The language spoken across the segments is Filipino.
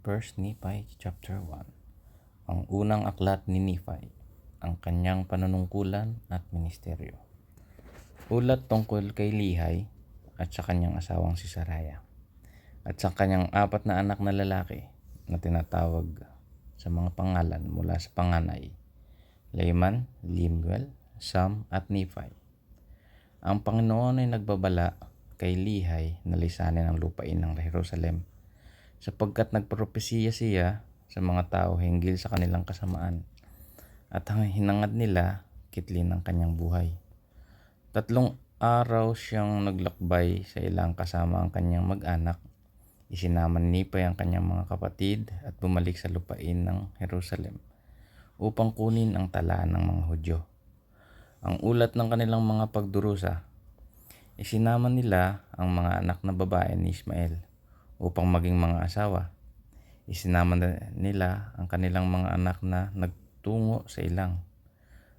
First Nephi chapter 1. Ang unang aklat ni Nephi, ang kanyang panunungkulan at ministeryo. Ulat tungkol kay Lehi at sa kanyang asawang si Saraya at sa kanyang 4 na anak na lalaki na tinatawag sa mga pangalan mula sa panganay, Layman, Lemuel, Sam at Nephi. Ang Panginoon ay nagbabala kay Lehi na lisanin ang lupain ng Jerusalem, sapagkat nagpropesiya siya sa mga tao hinggil sa kanilang kasamaan at ang hinangad nila kitlin ng kanyang buhay. 3 araw siyang naglakbay sa ilang kasama ang kanyang mag-anak. Isinama ni Nephi ang kanyang mga kapatid at bumalik sa lupain ng Jerusalem upang kunin ang talaan ng mga Hudyo. Ang ulat ng kanilang mga pagdurusa, isinama nila ang mga anak na babae ni Ismael upang maging mga asawa. Isinama nila ang kanilang mga anak na nagtungo sa ilang,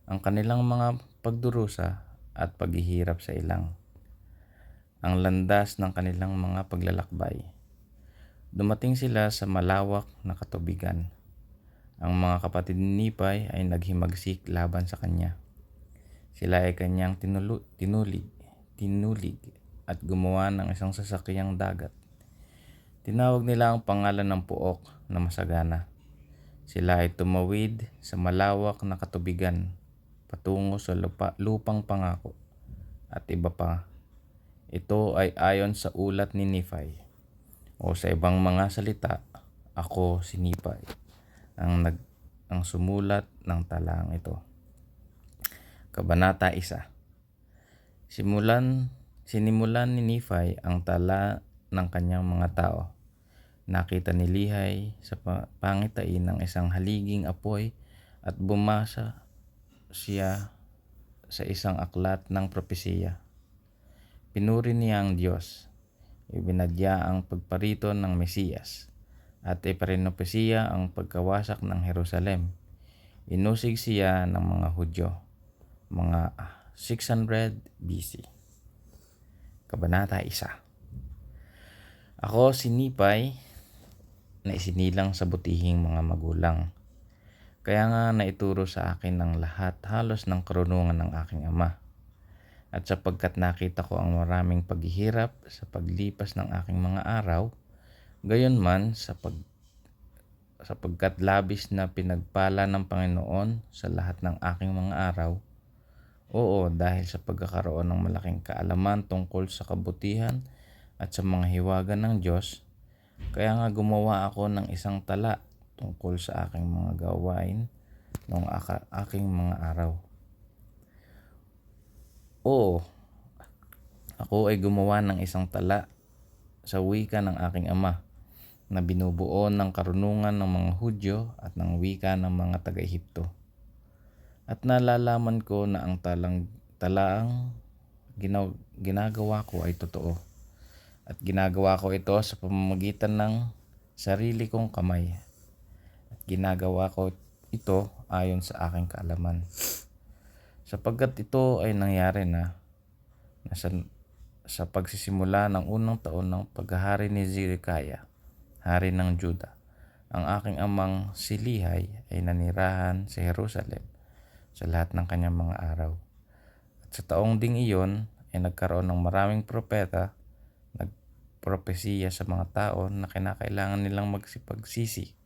ang kanilang mga pagdurusa at paghihirap sa ilang, ang landas ng kanilang mga paglalakbay. Dumating sila sa malawak na katubigan. Ang mga kapatid ni Nephi ay naghimagsik laban sa kanya. Sila ay kanyang tinulig at gumawa ng isang sasakyang dagat. Tinawag nila ang pangalan ng puok na masagana. Sila ay tumawid sa malawak na katubigan patungo sa lupang pangako at iba pa. Ito ay ayon sa ulat ni Nephi, o sa ibang mga salita, ako si Nephi ang sumulat ng talang ito. Kabanata 1. Sinimulan ni Nephi ang tala ng kanyang mga tao. Nakita ni Lehi sa pangitain ng isang haliging apoy at bumasa siya sa isang aklat ng propesiya. Pinuri niya ang Diyos, ibinadya ang pagparito ng Mesiyas, at iparinopesiya ang pagkawasak ng Jerusalem. Inusig siya ng mga Hudyo, mga 600 BC. Kabanata 1. Ako si Nephi, na isinilang sa butihing mga magulang. Kaya nga naituro sa akin ng lahat halos ng karunungan ng aking ama. At sapagkat nakita ko ang maraming paghihirap sa paglipas ng aking mga araw, gayon man sapagkat labis na pinagpala ng Panginoon sa lahat ng aking mga araw, oo, dahil sa pagkakaroon ng malaking kaalaman tungkol sa kabutihan at sa mga hiwaga ng Diyos, kaya nga gumawa ako ng isang tala tungkol sa aking mga gawain noong aking mga araw. Oo, ako ay gumawa ng isang tala sa wika ng aking ama, na binubuo ng karunungan ng mga Hudyo at ng wika ng mga taga-Ehipto. At nalalaman ko na ang talaang ginagawa ko ay totoo. At ginagawa ko ito sa pamamagitan ng sarili kong kamay. At ginagawa ko ito ayon sa aking kaalaman. Sapagkat ito ay nangyari na sa pagsisimula ng unang taon ng paghahari ni Zedekiah, hari ng Juda. Ang aking amang si Lehi ay nanirahan sa Jerusalem sa lahat ng kanyang mga araw. At sa taong ding iyon ay nagkaroon ng maraming propeta, nagpropesiya sa mga tao na kinakailangan nilang magsipagsisi.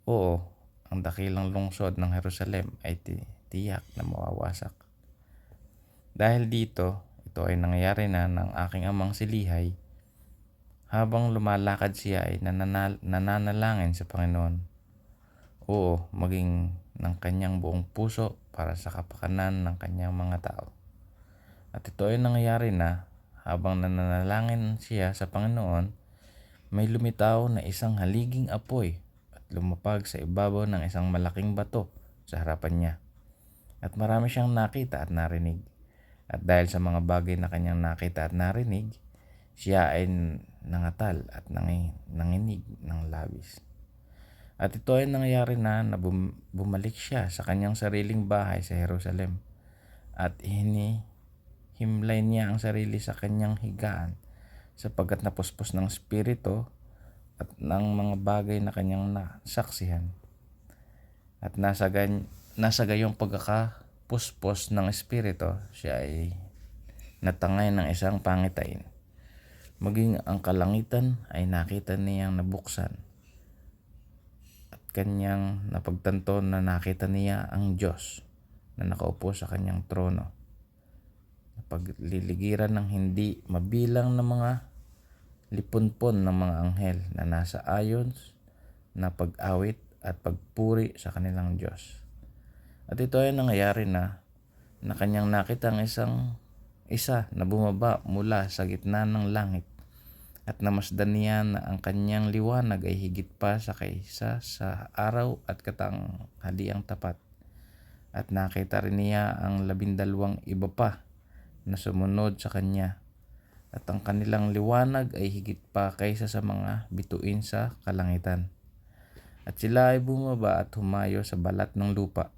Oo, ang dakilang lungsod ng Jerusalem ay tiyak na mawawasak. Dahil dito, ito ay nangyayari na ng aking amang si Lehi. Habang lumalakad siya ay nananalangin sa Panginoon. Oo, maging ng kanyang buong puso para sa kapakanan ng kanyang mga tao. At ito ay nangyayari na habang nananalangin siya sa Panginoon, may lumitaw na isang haliging apoy at lumapag sa ibabaw ng isang malaking bato sa harapan niya. At marami siyang nakita at narinig. At dahil sa mga bagay na kanyang nakita at narinig, siya ay nangatal at nanginig ng labis. At ito ay nangyayari na bumalik siya sa kanyang sariling bahay sa Jerusalem. At hinihimlay niya ang sarili sa kanyang higaan, sapagkat napuspos ng espiritu at ng mga bagay na kanyang nasaksihan. At nasa gayong pagkakapuspos ng Espiritu, siya ay natangay ng isang pangitain. Maging ang kalangitan ay nakita niyang nabuksan at kanyang napagtanto na nakita niya ang Diyos na nakaupo sa kanyang trono. Pagliligiran ng hindi mabilang na mga lipunpon ng mga anghel na nasa ayos na pag-awit at pagpuri sa kanilang Diyos. At ito ay nangyayari na kanyang nakita ang isa na bumaba mula sa gitna ng langit at namasdan niya na ang kanyang liwanag ay higit pa sa kaysa sa araw at katanghaliang tapat. At nakita rin niya ang 12 iba pa na sumunod sa kanya. At ang kanilang liwanag ay higit pa kaysa sa mga bituin sa kalangitan. At sila ay bumaba at humayo sa balat ng lupa.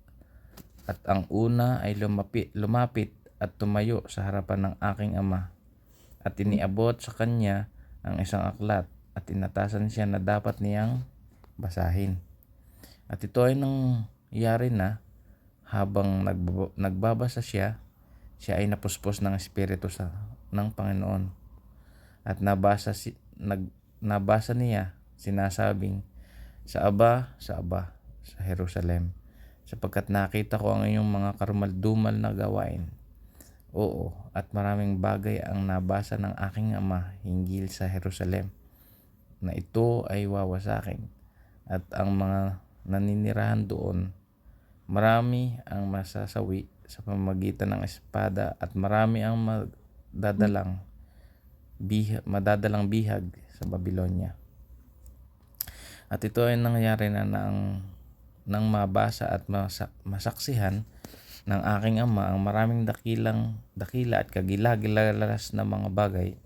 At ang una ay lumapit at tumayo sa harapan ng aking ama. At iniabot sa kanya ang isang aklat at inatasan siya na dapat niyang basahin. At ito ay nangyari na habang nagbabasa siya ay napuspos ng Espiritu ng Panginoon. At nabasa niya sinasabing, sa Aba, sa Jerusalem, sapagkat nakita ko ang iyong mga karumaldumal na gawain. Oo, at maraming bagay ang nabasa ng aking ama hinggil sa Jerusalem, na ito ay wawasakin, at ang mga naninirahan doon, marami ang masasawi sa pamamagitan ng espada at marami ang madadalang bihag sa Babylonia. At ito ay nangyari na nang mabasa at masaksihan ng aking ama ang maraming dakila at kagilagilalas na mga bagay.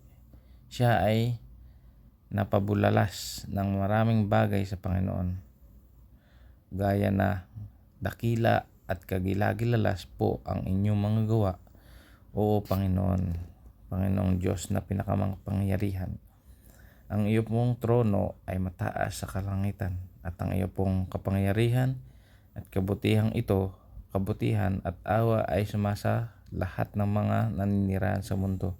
Siya ay napabulalas ng maraming bagay sa Panginoon, gaya na dakila at kagilagilalas po ang inyong mga gawa, o Panginoong Diyos na pinakamangpangyarihan. Ang iyo pong trono ay mataas sa kalangitan, at ang iyo pong kapangyarihan at kabutihan at awa ay sumasa lahat ng mga naninirahan sa mundo.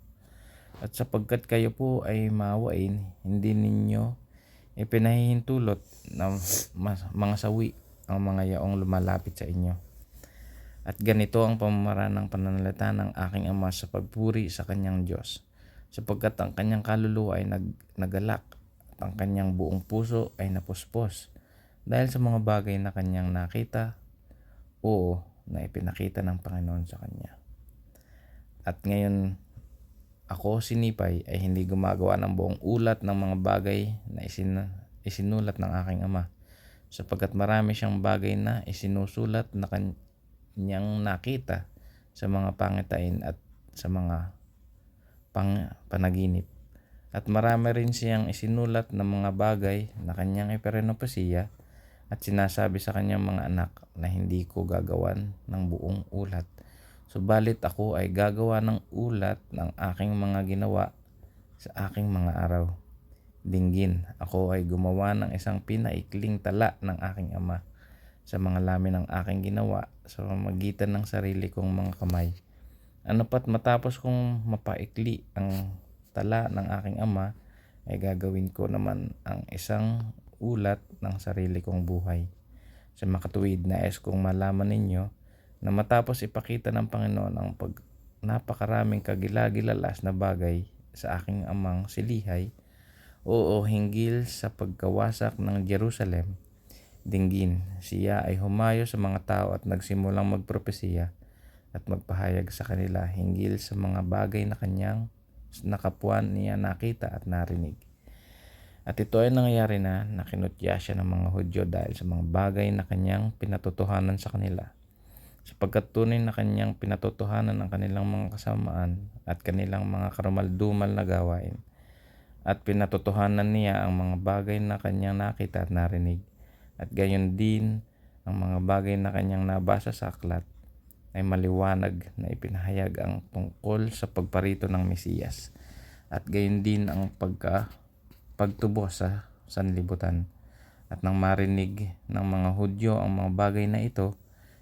At sapagkat kayo po ay maawain, hindi ninyo ipinahihintulot na mga sawi ang mga yaong lumalapit sa inyo. At ganito ang pamamaraan ng pananalita ng aking ama sa pagpuri sa kanyang Diyos, sapagkat ang kanyang kaluluwa ay nagalak at ang kanyang buong puso ay napuspos dahil sa mga bagay na kanyang nakita, na ipinakita ng Panginoon sa kanya. At ngayon, ako si Nipay ay hindi gumagawa ng buong ulat ng mga bagay na isinulat ng aking ama, sapagkat marami siyang bagay na isinusulat na kanyang nakita sa mga pangitain at sa mga panaginip. At marami rin siyang isinulat ng mga bagay na kanyang ipirinopesiya at sinasabi sa kanyang mga anak na hindi ko gagawan ng buong ulat. Subalit ako ay gagawa ng ulat ng aking mga ginawa sa aking mga araw. Dinggin, ako ay gumawa ng isang pinaikling tala ng aking ama sa mga lamin ng aking ginawa sa pamamagitan ng sarili kong mga kamay. Ano pat matapos kong mapaikli ang tala ng aking ama, ay gagawin ko naman ang isang ulat ng sarili kong buhay. Sa makatuwid, nais kong malaman ninyo na matapos ipakita ng Panginoon ang napakaraming kagilagilalas na bagay sa aking amang si Lihay, hinggil sa pagkawasak ng Jerusalem, dinggin, siya ay humayo sa mga tao at nagsimulang magpropesiya at magpahayag sa kanila hinggil sa mga bagay na kanyang nakapuan niya nakita at narinig. At ito ay nangyayari na kinutya siya ng mga Hudyo dahil sa mga bagay na kanyang pinatotohanan sa kanila, sapagkat tunay na kanyang pinatotohanan ang kanilang mga kasamaan at kanilang mga karumaldumal na gawain. At pinatotohanan niya ang mga bagay na kanyang nakita at narinig. At gayon din ang mga bagay na kanyang nabasa sa aklat ay maliwanag na ipinahayag ang tungkol sa pagparito ng Mesiyas. At gayon din ang pagtubos sa sanlibutan. At nang marinig ng mga Hudyo ang mga bagay na ito,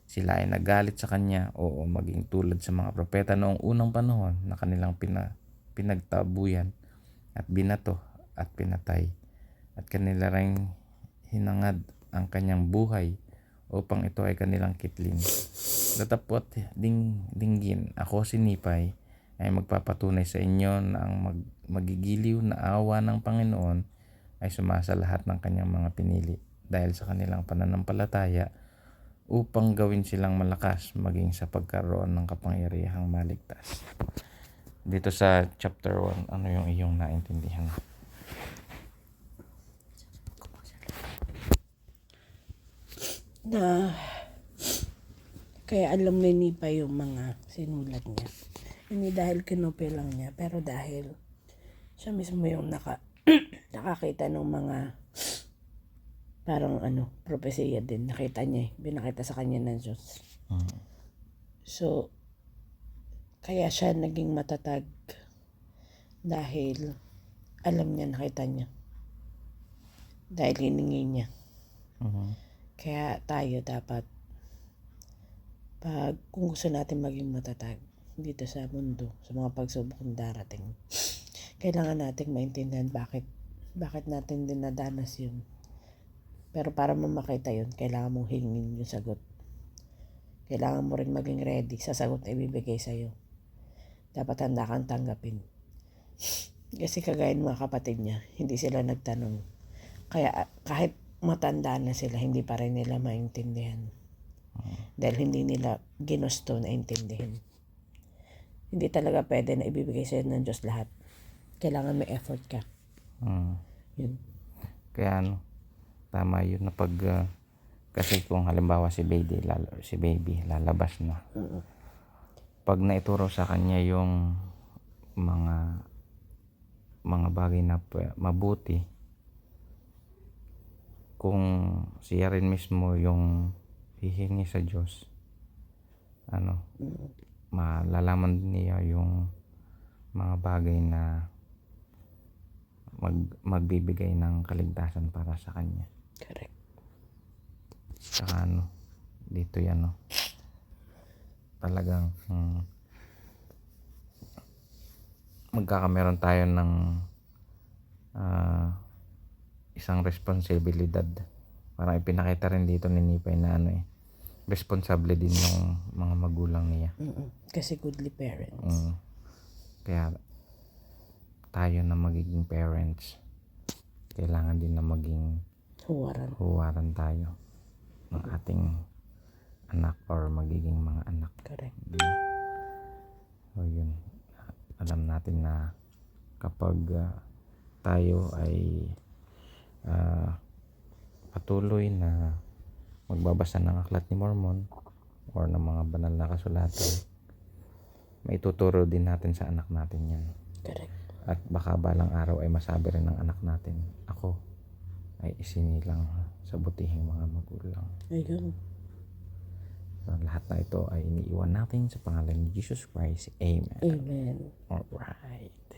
sila ay nagalit sa kanya, o maging tulad sa mga propeta noong unang panahon na kanilang pinagtabuyan at binato at pinatay. At kanila ring hinangad ang kanyang buhay upang ito ay kanilang kitlin. Datapwat dinggin, ako si Nipay ay magpapatunay sa inyo na ang magigiliw na awa ng Panginoon ay sumasa lahat ng kanyang mga pinili dahil sa kanilang pananampalataya, upang gawin silang malakas maging sa pagkaroon ng kapangyarihang maligtas. Dito sa chapter 1, ano yung iyong naintindihan? Na kaya alam ni Nipa yung mga sinulat niya. Hindi dahil kinupi lang niya, pero dahil siya mismo yung nakakita ng mga parang propesya din. Nakita niya binakita sa kanya ng Diyos. So, kaya siya naging matatag dahil alam niya, nakita niya. Dahil hiningi niya. Kaya tayo dapat, kung gusto natin maging matatag dito sa mundo, sa mga pagsubok na darating, kailangan nating maintindihan bakit natin dinadanas yun. Pero para mo makita yun, kailangan mong hingin yung sagot. Kailangan mo rin maging ready sa sagot na ibibigay sa'yo. Dapat handa kang tanggapin. Kasi kagaya ng mga kapatid niya, hindi sila nagtanong. Kaya kahit matanda na sila, hindi pa rin nila maintindihan. Dahil hindi nila ginusto na intindihin. Hindi talaga pwede na ibibigay sa'yo ng Diyos lahat. Kailangan may effort ka. Yun. Kaya tama yun na kasi kung halimbawa si baby lalabas na. Pag naituro sa kanya yung mga bagay na mabuti, kung siya rin mismo yung hihingi sa Diyos, malalaman niya yung mga bagay na magbibigay ng kaligtasan para sa kanya. Correct. Saka dito yan talagang magkakameron tayo ng isang responsibilidad. Parang ipinakita rin dito ni Nipay na responsable din yung mga magulang niya. Kasi goodly parents. Kaya tayo na magiging parents, kailangan din na maging huwaran tayo ng ating anak or magiging mga anak. Correct. So yun, alam natin na kapag tayo ay patuloy na magbabasa ng Aklat ni Mormon or ng mga banal na kasulatan, maituturo din natin sa anak natin yan. Correct. At baka balang araw ay masabi rin ng anak natin, ako ay isinilang sa butihing mga magulang. Ayun. So, lahat na ito ay iniiwan natin sa pangalan ni Jesus Christ. Amen. Amen. Alright.